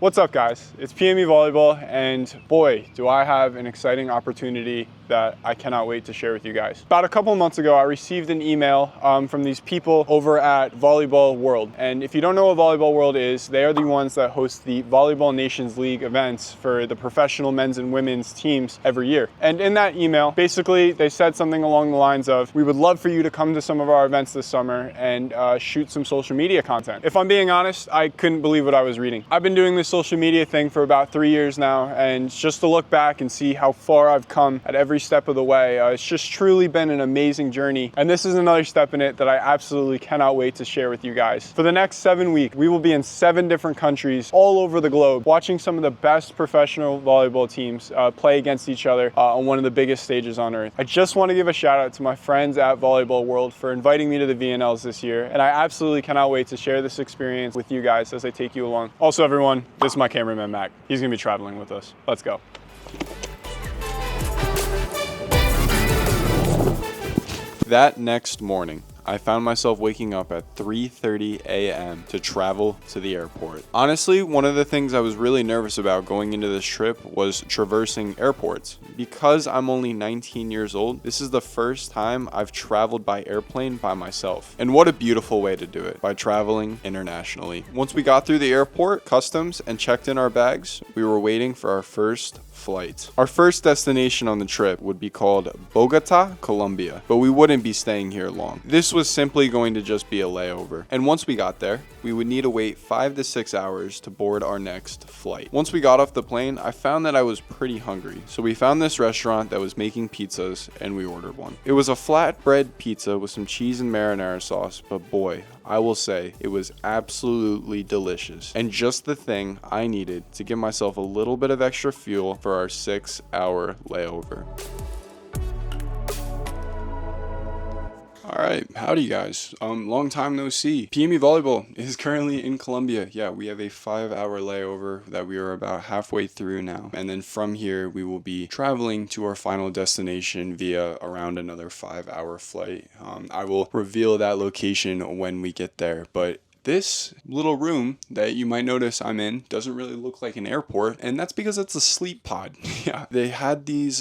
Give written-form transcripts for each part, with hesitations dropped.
What's up guys, it's PME Volleyball, and boy, do I have an exciting opportunity that I cannot wait to share with you guys. About a couple months ago, I received an email from these people over at Volleyball World. And if you don't know what Volleyball World is, they are the ones that host the Volleyball Nations League events for the professional men's and women's teams every year. And in that email, basically they said something along the lines of, we would love for you to come to some of our events this summer and shoot some social media content. If I'm being honest, I couldn't believe what I was reading. I've been doing this social media thing for about 3 years now, and just to look back and see how far I've come at every step of the way, it's just truly been an amazing journey, and this is another step in it that I absolutely cannot wait to share with you guys. For the next 7 weeks, we will be in 7 different countries all over the globe, watching some of the best professional volleyball teams play against each other on one of the biggest stages on earth. I just want to give a shout out to my friends at Volleyball World for inviting me to the VNLs this year, and I absolutely cannot wait to share this experience with you guys as I take you along. Also everyone, this is my cameraman Mac. He's gonna be traveling with us. Let's go. That next morning, I found myself waking up at 3:30 a.m. to travel to the airport. Honestly, one of the things I was really nervous about going into this trip was traversing airports. Because I'm only 19 years old, this is the first time I've traveled by airplane by myself. And what a beautiful way to do it, by traveling internationally. Once we got through the airport, customs, and checked in our bags, we were waiting for our first flight. Our first destination on the trip would be called Bogota, Colombia, but we wouldn't be staying here long. This was simply going to just be a layover. And once we got there, we would need to wait 5 to 6 hours to board our next flight. Once we got off the plane, I found that I was pretty hungry. So we found this restaurant that was making pizzas and we ordered one. It was a flatbread pizza with some cheese and marinara sauce, but boy, I will say it was absolutely delicious and just the thing I needed to give myself a little bit of extra fuel for our 6-hour layover. Alright, howdy guys. Long time no see. PME Volleyball is currently in Colombia. Yeah, we have a 5-hour layover that we are about halfway through now. And then from here, we will be traveling to our final destination via around another 5-hour flight. I will reveal that location when we get there, but this little room that you might notice I'm in doesn't really look like an airport, and that's because it's a sleep pod. Yeah, they had these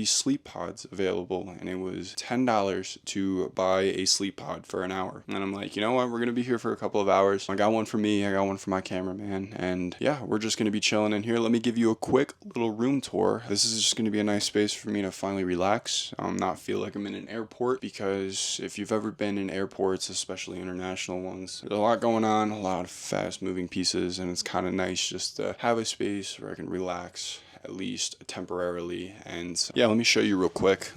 sleep pods available, and it was $10 to buy a sleep pod for an hour. And I'm like, you know what? We're gonna be here for a couple of hours. I got one for me, I got one for my cameraman, and yeah, we're just gonna be chilling in here. Let me give you a quick little room tour. This is just gonna be a nice space for me to finally relax, not feel like I'm in an airport, because if you've ever been in airports, especially international ones, there's a lot going on, a lot of fast moving pieces, and it's kind of nice just to have a space where I can relax, at least temporarily. And yeah, let me show you real quick.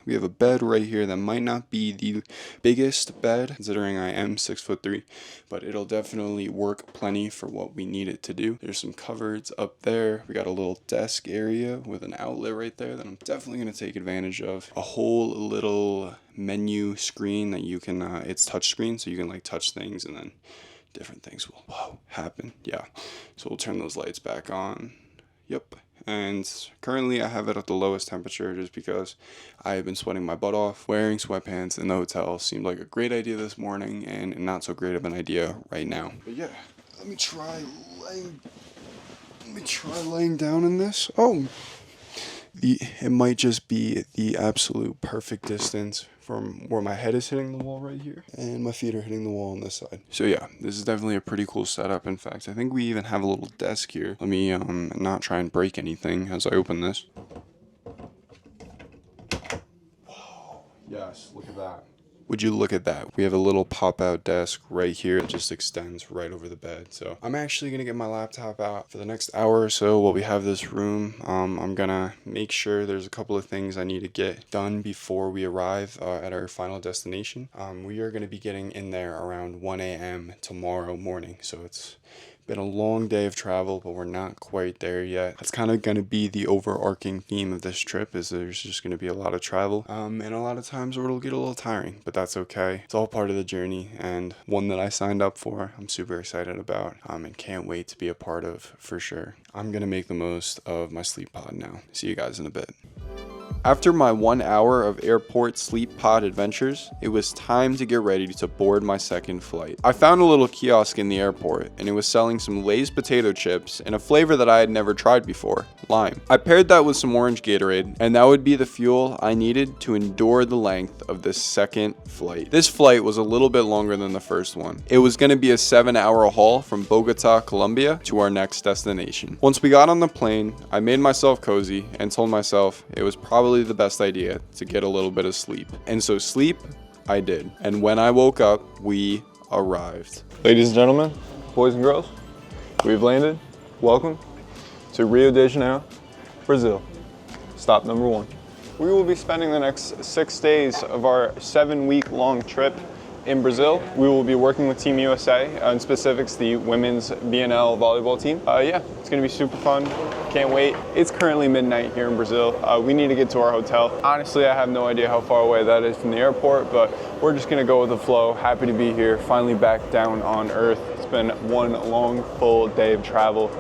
We have a bed right here that might not be the biggest bed, considering I am 6'3", but it'll definitely work plenty for what we need it to do. There's some cupboards up there. We got a little desk area with an outlet right there that I'm definitely going to take advantage of. A whole little menu screen that you can, it's touch screen, so you can like touch things and then different things will happen. Yeah, so we'll turn those lights back on. Yep. And currently I have it at the lowest temperature just because I have been sweating my butt off. Wearing sweatpants in the hotel seemed like a great idea this morning and not so great of an idea right now. But yeah, let me try laying down in this. Oh, it might just be the absolute perfect distance from where my head is hitting the wall right here and my feet are hitting the wall on this side. So yeah, this is definitely a pretty cool setup. In fact, I think we even have a little desk here. Let me not try and break anything as I open this. Whoa, yes, look at that. Would you look at that? We have a little pop-out desk right here that just extends right over the bed. So I'm actually gonna get my laptop out for the next hour or so while we have this room. I'm gonna make sure there's a couple of things I need to get done before we arrive at our final destination. We are gonna be getting in there around 1 a.m. tomorrow morning. So it's been a long day of travel, but we're not quite there yet. That's kind of going to be the overarching theme of this trip, is there's just going to be a lot of travel and a lot of times where it'll get a little tiring, but that's okay. It's all part of the journey and one that I signed up for. I'm super excited about and can't wait to be a part of for sure. I'm going to make the most of my sleep pod now. See you guys in a bit. After my 1 hour of airport sleep pod adventures, it was time to get ready to board my second flight. I found a little kiosk in the airport, and it was selling some Lay's potato chips in a flavor that I had never tried before, lime. I paired that with some orange Gatorade, and that would be the fuel I needed to endure the length of this second flight. This flight was a little bit longer than the first one. It was going to be a 7-hour haul from Bogota, Colombia to our next destination. Once we got on the plane, I made myself cozy and told myself it was probably the best idea to get a little bit of sleep. And so sleep, I did. And when I woke up, we arrived. Ladies and gentlemen, boys and girls, we've landed. Welcome to Rio de Janeiro, Brazil. Stop number 1. We will be spending the next 6 days of our 7-week-long trip in Brazil. We will be working with Team USA, in specifics the women's VNL volleyball team. Yeah, it's gonna be super fun. Can't wait. It's currently midnight here in Brazil. We need to get to our hotel. Honestly, I have no idea how far away that is from the airport, but we're just gonna go with the flow. Happy to be here, finally back down on earth. It's been one long, full day of travel.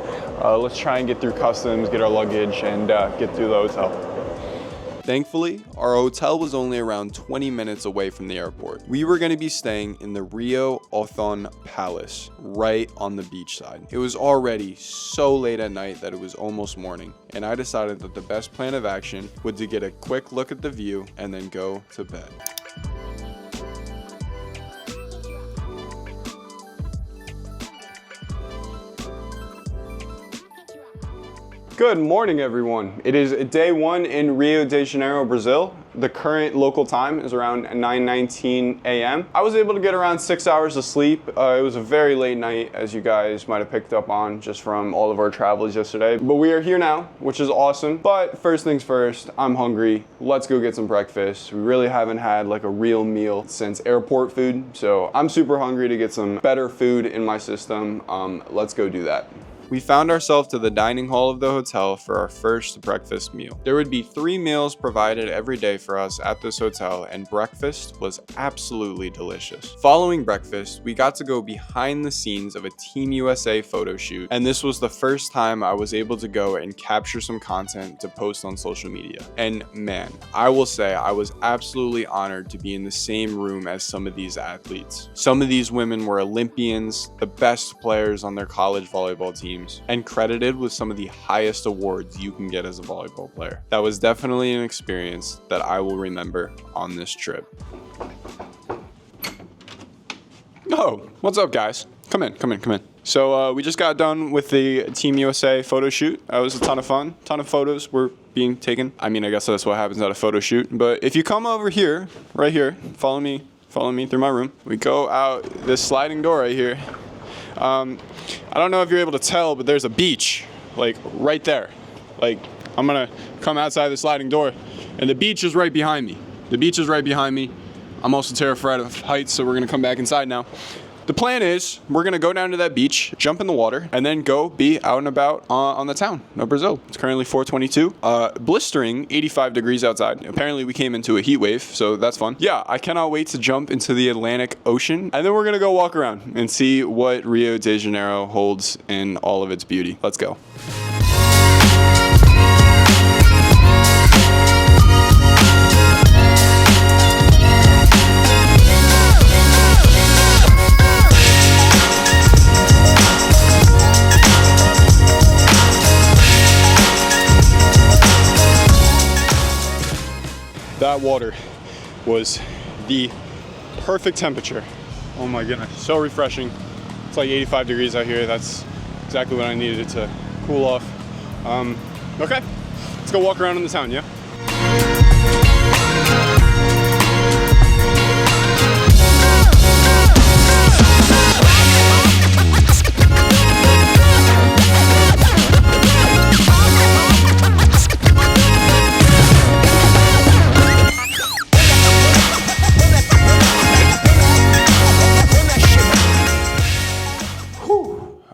Let's try and get through customs, get our luggage, and get through the hotel. Thankfully, our hotel was only around 20 minutes away from the airport. We were going to be staying in the Rio Othon Palace, right on the beachside. It was already so late at night that it was almost morning, and I decided that the best plan of action would to get a quick look at the view and then go to bed. Good morning, everyone. It is day 1 in Rio de Janeiro, Brazil. The current local time is around 9:19 a.m. I was able to get around 6 hours of sleep. It was a very late night, as you guys might have picked up on just from all of our travels yesterday. But we are here now, which is awesome. But first things first, I'm hungry. Let's go get some breakfast. We really haven't had like a real meal since airport food. So I'm super hungry to get some better food in my system. Let's go do that. We found ourselves to the dining hall of the hotel for our first breakfast meal. There would be 3 meals provided every day for us at this hotel, and breakfast was absolutely delicious. Following breakfast, we got to go behind the scenes of a Team USA photo shoot, and this was the first time I was able to go and capture some content to post on social media. And man, I will say I was absolutely honored to be in the same room as some of these athletes. Some of these women were Olympians, the best players on their college volleyball team, and credited with some of the highest awards you can get as a volleyball player. That was definitely an experience that I will remember on this trip. Oh, what's up, guys? Come in. So we just got done with the Team USA photo shoot. It was a ton of fun. Ton of photos were being taken. I mean, I guess that's what happens at a photo shoot. But if you come over here, right here, follow me through my room. We go out this sliding door right here. I don't know if you're able to tell, but there's a beach, like right there. Like I'm gonna come outside the sliding door, and the beach is right behind me. I'm also terrified of heights, so we're gonna come back inside now. The plan is we're gonna go down to that beach, jump in the water, and then go be out and about on the town of Brazil. It's currently 4:22, blistering 85 degrees outside. Apparently we came into a heat wave, so that's fun. Yeah, I cannot wait to jump into the Atlantic Ocean, and then we're gonna go walk around and see what Rio de Janeiro holds in all of its beauty. Let's go. That water was the perfect temperature. Oh my goodness, so refreshing. It's like 85 degrees out here. That's exactly what I needed to cool off. Okay, let's go walk around in the town, yeah?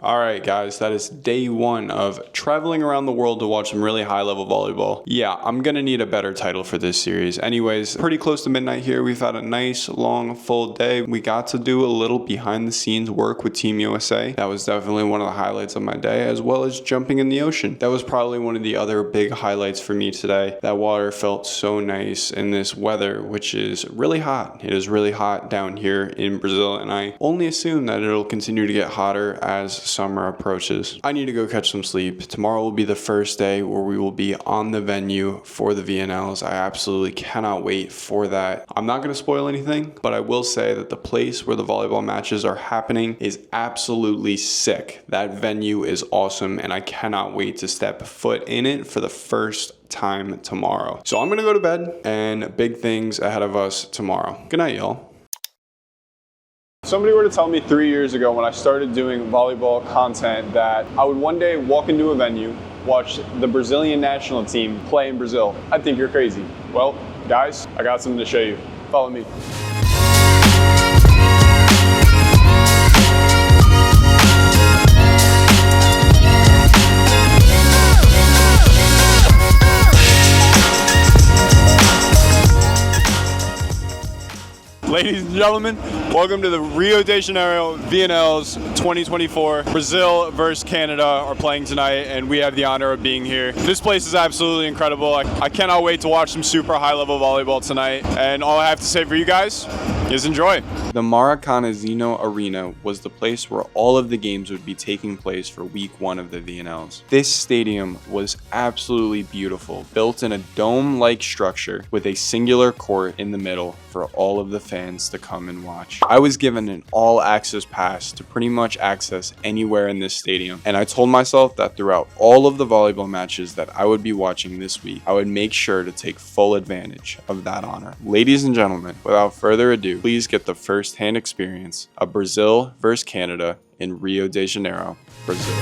All right, guys, that is day one of traveling around the world to watch some really high-level volleyball. Yeah, I'm gonna need a better title for this series. Anyways, pretty close to midnight here. We've had a nice, long, full day. We got to do a little behind-the-scenes work with Team USA. That was definitely one of the highlights of my day, as well as jumping in the ocean. That was probably one of the other big highlights for me today. That water felt so nice in this weather, which is really hot. It is really hot down here in Brazil, and I only assume that it'll continue to get hotter as summer approaches. I need to go catch some sleep. Tomorrow will be the first day where we will be on the venue for the VNLs. I absolutely cannot wait for that. I'm not going to spoil anything, but I will say that the place where the volleyball matches are happening is absolutely sick. That venue is awesome, and I cannot wait to step foot in it for the first time tomorrow. So I'm going to go to bed, and big things ahead of us tomorrow. Good night, y'all. If somebody were to tell me 3 years ago when I started doing volleyball content that I would one day walk into a venue, watch the Brazilian national team play in Brazil, I'd think you're crazy. Well, guys, I got something to show you. Follow me. Ladies and gentlemen, welcome to the Rio de Janeiro VNLs 2024. Brazil versus Canada are playing tonight, and we have the honor of being here. This place is absolutely incredible. I cannot wait to watch some super high-level volleyball tonight, and all I have to say for you guys is enjoy. The Maracanãzinho Arena was the place where all of the games would be taking place for week one of the VNLs. This stadium was absolutely beautiful, built in a dome-like structure with a singular court in the middle for all of the fans to come and watch. I was given an all-access pass to pretty much access anywhere in this stadium, and I told myself that throughout all of the volleyball matches that I would be watching this week, I would make sure to take full advantage of that honor. Ladies and gentlemen, without further ado, please get the first-hand experience of Brazil versus Canada in Rio de Janeiro, Brazil.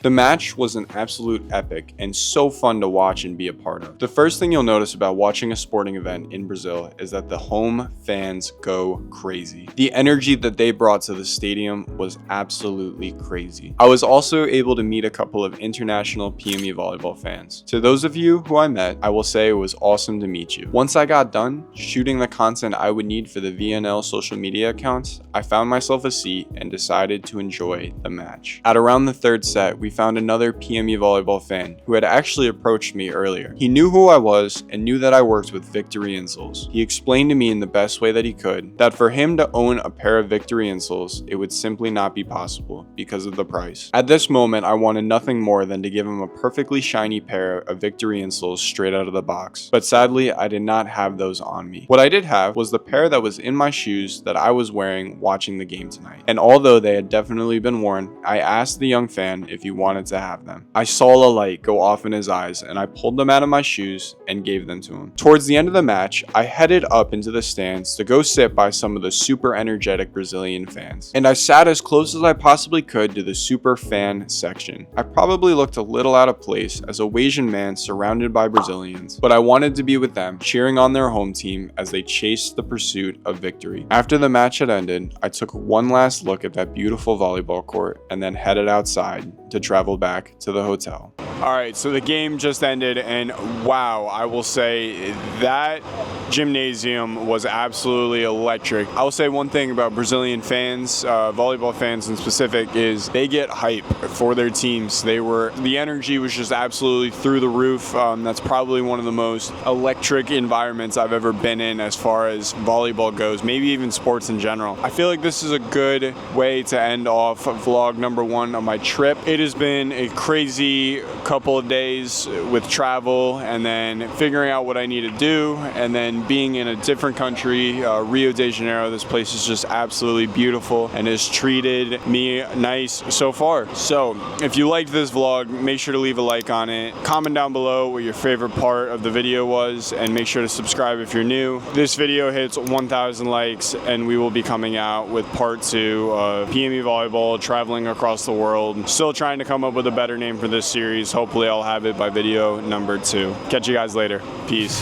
The match was an absolute epic and so fun to watch and be a part of. The first thing you'll notice about watching a sporting event in Brazil is that the home fans go crazy. The energy that they brought to the stadium was absolutely crazy. I was also able to meet a couple of international PME volleyball fans. To those of you who I met, I will say it was awesome to meet you. Once I got done shooting the content I would need for the VNL social media accounts, I found myself a seat and decided to enjoy the match. At around the third set, we found another PME volleyball fan who had actually approached me earlier. He knew who I was and knew that I worked with VKTRY Insoles. He explained to me in the best way that he could that for him to own a pair of VKTRY Insoles, it would simply not be possible because of the price. At this moment, I wanted nothing more than to give him a perfectly shiny pair of VKTRY Insoles straight out of the box. But sadly, I did not have those on me. What I did have was the pair that was in my shoes that I was wearing watching the game tonight. And although they had definitely been worn, I asked the young fan if he wanted to have them. I saw a light go off in his eyes, and I pulled them out of my shoes and gave them to him. Towards the end of the match, I headed up into the stands to go sit by some of the super energetic Brazilian fans. And I sat as close as I possibly could to the super fan section. I probably looked a little out of place as a Asian man surrounded by Brazilians, but I wanted to be with them, cheering on their home team as they chased the pursuit of victory. After the match had ended, I took one last look at that beautiful volleyball court and then headed outside to travel back to the hotel. All right, so the game just ended, and wow, I will say that gymnasium was absolutely electric. I will say one thing about Brazilian fans, volleyball fans in specific, is they get hype for their teams. The energy was just absolutely through the roof. That's probably one of the most electric environments I've ever been in as far as volleyball goes, maybe even sports in general. I feel like this is a good way to end off vlog number 1 of my trip. It has been a crazy couple of days with travel and then figuring out what I need to do, and then being in a different country, Rio de Janeiro. This place is just absolutely beautiful and has treated me nice so far. So if you liked this vlog, make sure to leave a like on it. Comment down below what your favorite part of the video was, and make sure to subscribe if you're new. This video hits 1,000 likes and we will be coming out with part 2 of PME Volleyball, traveling across the world. Still trying to come up with a better name for this series. Hopefully I'll have it by video number 2. Catch you guys later. Peace.